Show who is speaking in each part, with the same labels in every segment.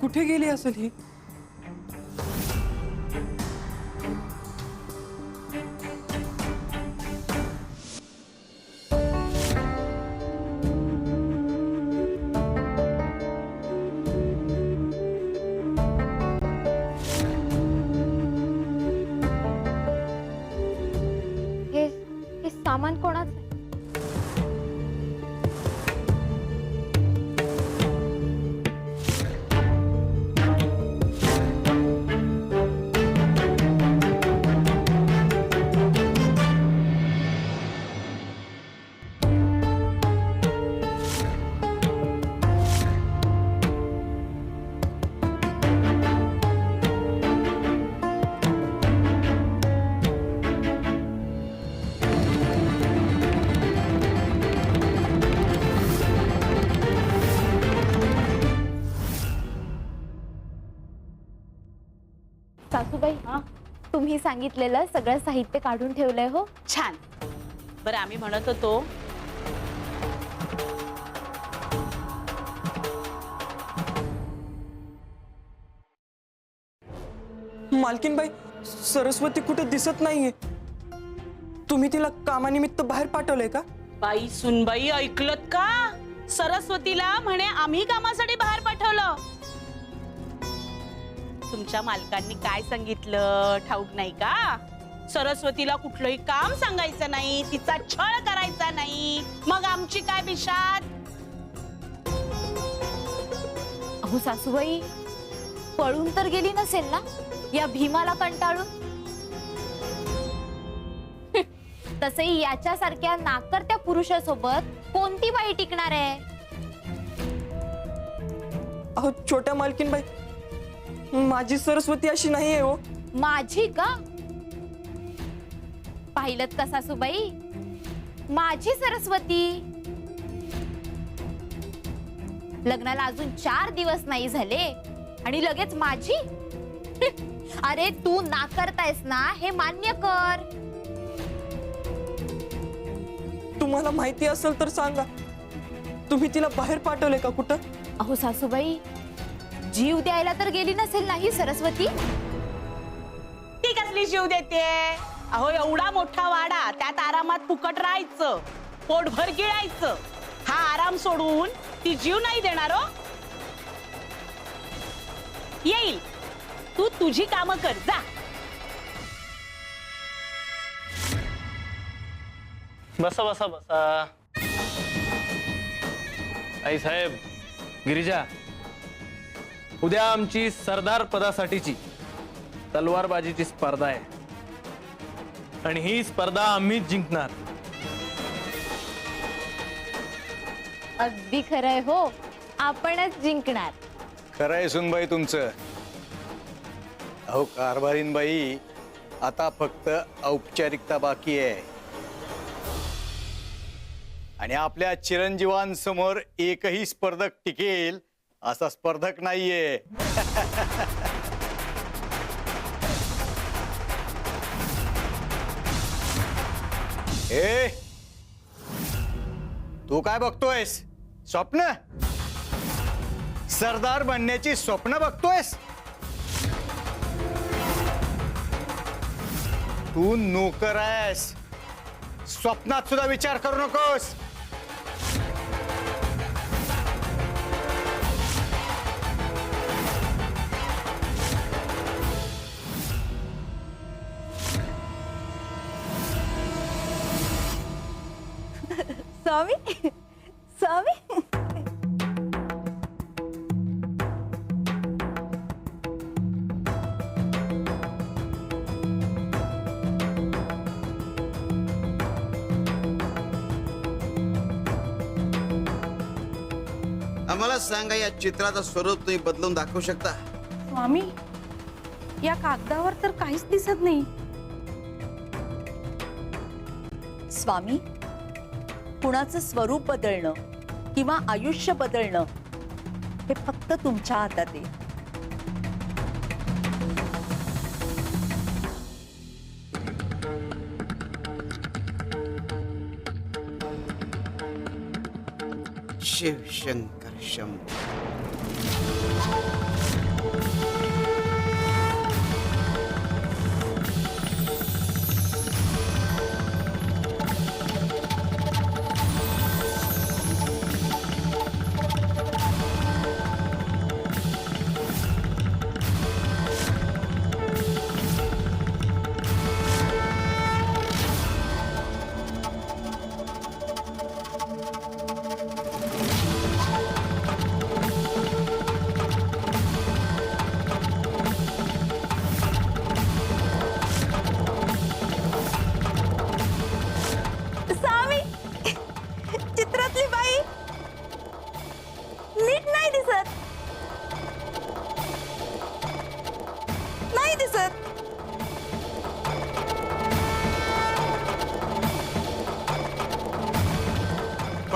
Speaker 1: कुठे गेली असेल ही?
Speaker 2: हे सामान कोणाचं आहे? सासूबाई, तुम्ही सांगितलेलं सगळं साहित्य काढून ठेवलंय हो.
Speaker 3: छान. बरं आम्ही म्हणत होतो
Speaker 1: मालकीनबाई, सरस्वती कुठे दिसत नाहीये. तुम्ही तिला कामानिमित्त बाहेर पाठवलंय का?
Speaker 3: बाई सुनबाई, ऐकलत का? सरस्वतीला म्हणे आम्ही कामासाठी बाहेर पाठवलं. तुमच्या मालकांनी काय सांगितलं ठाऊक नाही का? सरस्वतीला कुठलंही काम सांगायचं नाही, तिचा छळ करायचा नाही. मग आमची काय बिशात?
Speaker 2: अहो सासूबाई, पळून तर गेली नसेल ना या भीमाला कंटाळून? तसही याच्यासारख्या नाकर्त्या पुरुषासोबत कोणती बाई टिकणार आहे?
Speaker 1: अहो छोट्या मालकीनबाई, माझी सरस्वती अशी नाहीये हो.
Speaker 2: माझी का? पाहिलत का सासूबाई, माझी सरस्वती. लग्नाला अजून 4 दिवस नाही झाले आणि लगेच माझी. अरे तू नाकारतायस ना, हे मान्य कर.
Speaker 1: तुम्हाला माहिती असेल तर सांगा, तुम्ही तिला बाहेर पाठवले का कुठं?
Speaker 2: अहो सासूबाई, जीव द्यायला तर गेली नसेल ना ही सरस्वती?
Speaker 3: ती कसली जीव देते? अहो एवढा मोठा वाडा, त्यात आरामात फुकट राहायचं, पोटभर गिळायचं. हा आराम सोडून ती जीव नाही देणार हो. येईल, तू तुझी कामं कर जा.
Speaker 4: बसा बसा बसा. आई साहेब, गिरिजा, उद्या आमची सरदार पदासाठीची तलवारबाजीची स्पर्धा आहे आणि ही स्पर्धा आम्हीच जिंकणार.
Speaker 2: अगदी खरंय हो, आपणच जिंकणार.
Speaker 5: खरंय सुनबाई तुमचं. अहो कारभारीनबाई, आता फक्त औपचारिकता बाकी आहे आणि आपल्या चिरंजीवांसमोर एकही स्पर्धक टिकेल असा स्पर्धक नाहीये. ए, तू काय बघतोयस? स्वप्न? सरदार बनण्याची स्वप्न बघतोयस? तू नोकर आहेस, स्वप्नात सुद्धा विचार करू नकोस.
Speaker 2: स्वामी, स्वामी.
Speaker 6: आम्हाला सांगा, या चित्राचं स्वरूप तुम्ही बदलून दाखवू शकता?
Speaker 7: स्वामी, या कागदावर तर काहीच दिसत नाही.
Speaker 8: स्वामी, कुणाचं स्वरूप बदलणं किंवा आयुष्य बदलणं हे फक्त तुमच्या हातात आहे.
Speaker 6: शिव शंकर शंभो.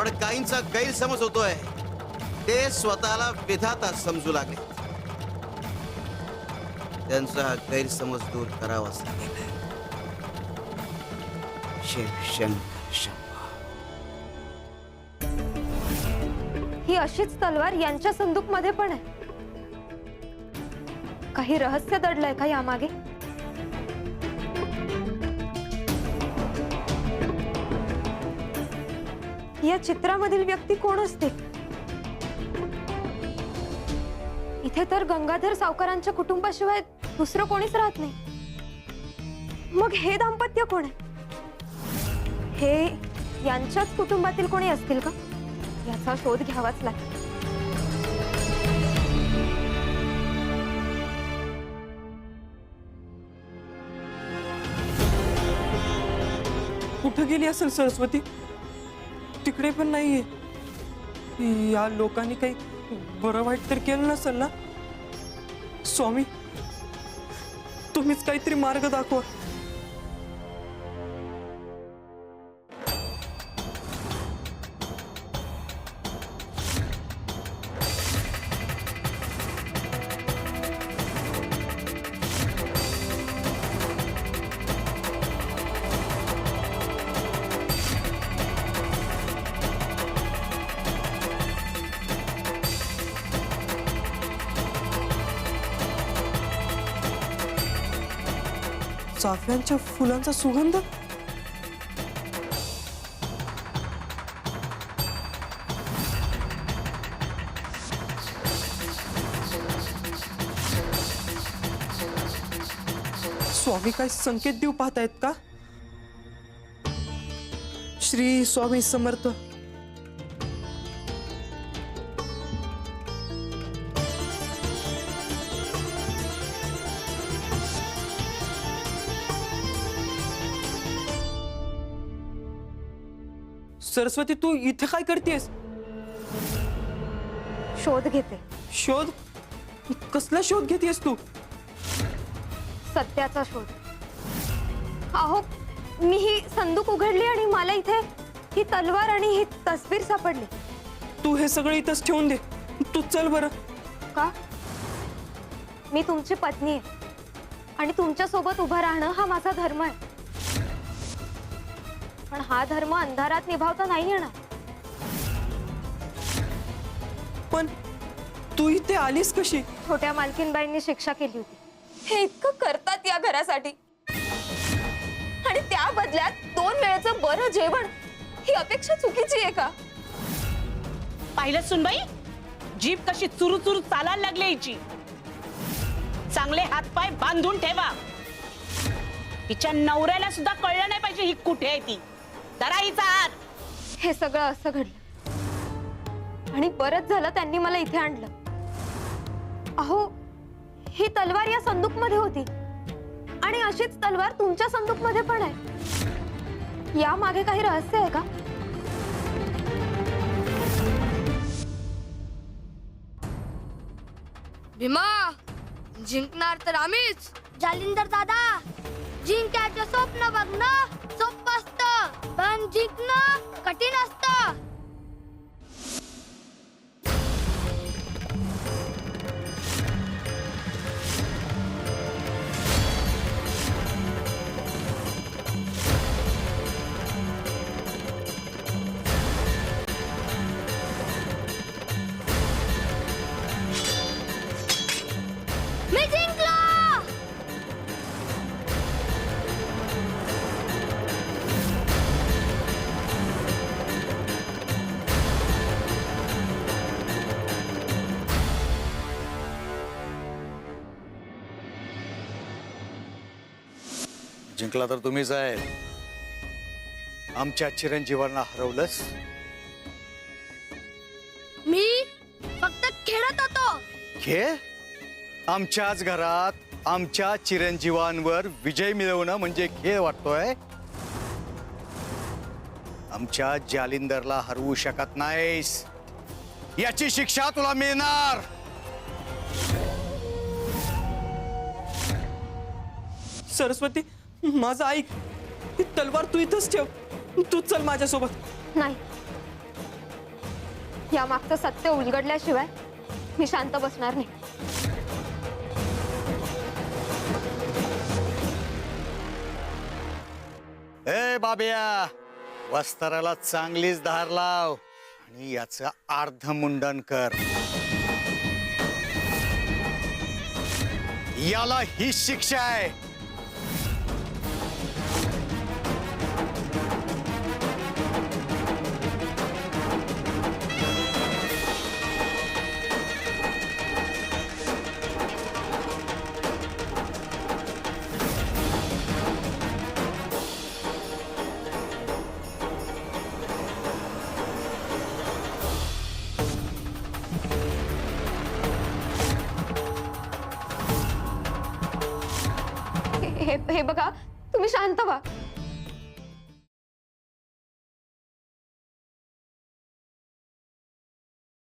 Speaker 6: पण काहींचा गैरसमज होतोय. ते स्वतःला विधाता समजू लागले. त्यांचा हा गैरसमज दूर करावाच लागेल. शिव शंकर शंभो.
Speaker 7: ही अशीच तलवार यांच्या संदूक मध्ये पण आहे. काही रहस्य दडलंय का यामागे? या चित्रामधील व्यक्ती कोण असते? इथे तर गंगाधर सावकारांच्या कुटुंबाशिवाय दुसरं कोणीच राहत नाही. मग हे दाम्पत्य कोण आहे? हे यांच्याच कुटुंबातील कोणी असतील का? याचा शोध घ्यावाच लागेल.
Speaker 1: कुठं गेली असेल सरस्वती? तिकडे पण नाहीये. या लोकांनी काही बरं वाईट तर केलं नसेल ना? स्वामी, तुम्हीच काहीतरी मार्ग दाखवा. चाफ्यांच्या फुलांचा सुगंध. स्वामी काय संकेत देऊ पाहतायत का? श्री स्वामी समर्थ. सरस्वती, तू इथे काय करतेस?
Speaker 7: शोध घेते.
Speaker 1: शोध? कसला शोध घेतेस तू?
Speaker 7: सत्याचा शोध. अहो, मी ही संदूक उघडली आणि मला इथे ही तलवार आणि ही तस्वीर सापडली.
Speaker 1: तू हे सगळं इथंच ठेवून दे. तू चल बरं.
Speaker 7: का? मी तुमची पत्नी आहे आणि तुमच्या सोबत उभं राहणं हा माझा धर्म आहे. पण हा धर्म अंधारात निभावता नाही येणार.
Speaker 1: पण तू इथे आलीस कशी?
Speaker 7: छोट्या मालकीनबाईंनी शिक्षा केली होती.
Speaker 9: हे इतकं करतात या घरासाठी आणि त्या बदल्यात 2 वेळेचं बरं जेवण, ही अपेक्षा चुकीची आहे का?
Speaker 3: पाहिलं सुनबाई, जीभ कशी चुरू चुरू चालायला लागली हिची. चांगले हातपाय बांधून ठेवा. तिच्या नवऱ्याला सुद्धा कळलं नाही पाहिजे ही कुठे आहे ती. जरा हिचा हात.
Speaker 7: हे सगळं असं घडलं आणि बरंच झालं त्यांनी मला इथे आणलं. अहो, ही तलवार या संदूक मध्ये होती आणि अशीच तलवार तुमच्या संदूक मध्ये पण आहे. या मागे काही रहस्य आहे का?
Speaker 9: भीमा, जिंकणार तर आम्हीच. जालिंदर दादा, जिंकायचं स्वप्न बघणं सोपं असतं, पण जिंकणं कठीण असतं. मी जिंकलो.
Speaker 5: जिंकला तर तुम्हीच आहे. आमच्या चिरंजीवांना हरवलंस.
Speaker 9: मी फक्त खेळत होतो.
Speaker 5: खेळ? आमच्याच घरात आमच्या चिरंजीवांवर विजय मिळवणं म्हणजे खेळ वाटतोय? आमच्या जालिंदरला हरवू शकत नाहीस. याची शिक्षा तुला मिळणार.
Speaker 1: सरस्वती, माझं ऐक. ही तलवार तू इथंच ठेव. तू चल माझ्यासोबत.
Speaker 7: नाही, या मागचं सत्य उलगडल्याशिवाय मी शांत बसणार नाही.
Speaker 5: ए बाब्या, वस्त्राला चांगलीच धार लाव आणि याचं अर्ध मुंडन कर. याला ही शिक्षा आहे.
Speaker 7: हे बघा, तुम्ही शांत व्हा.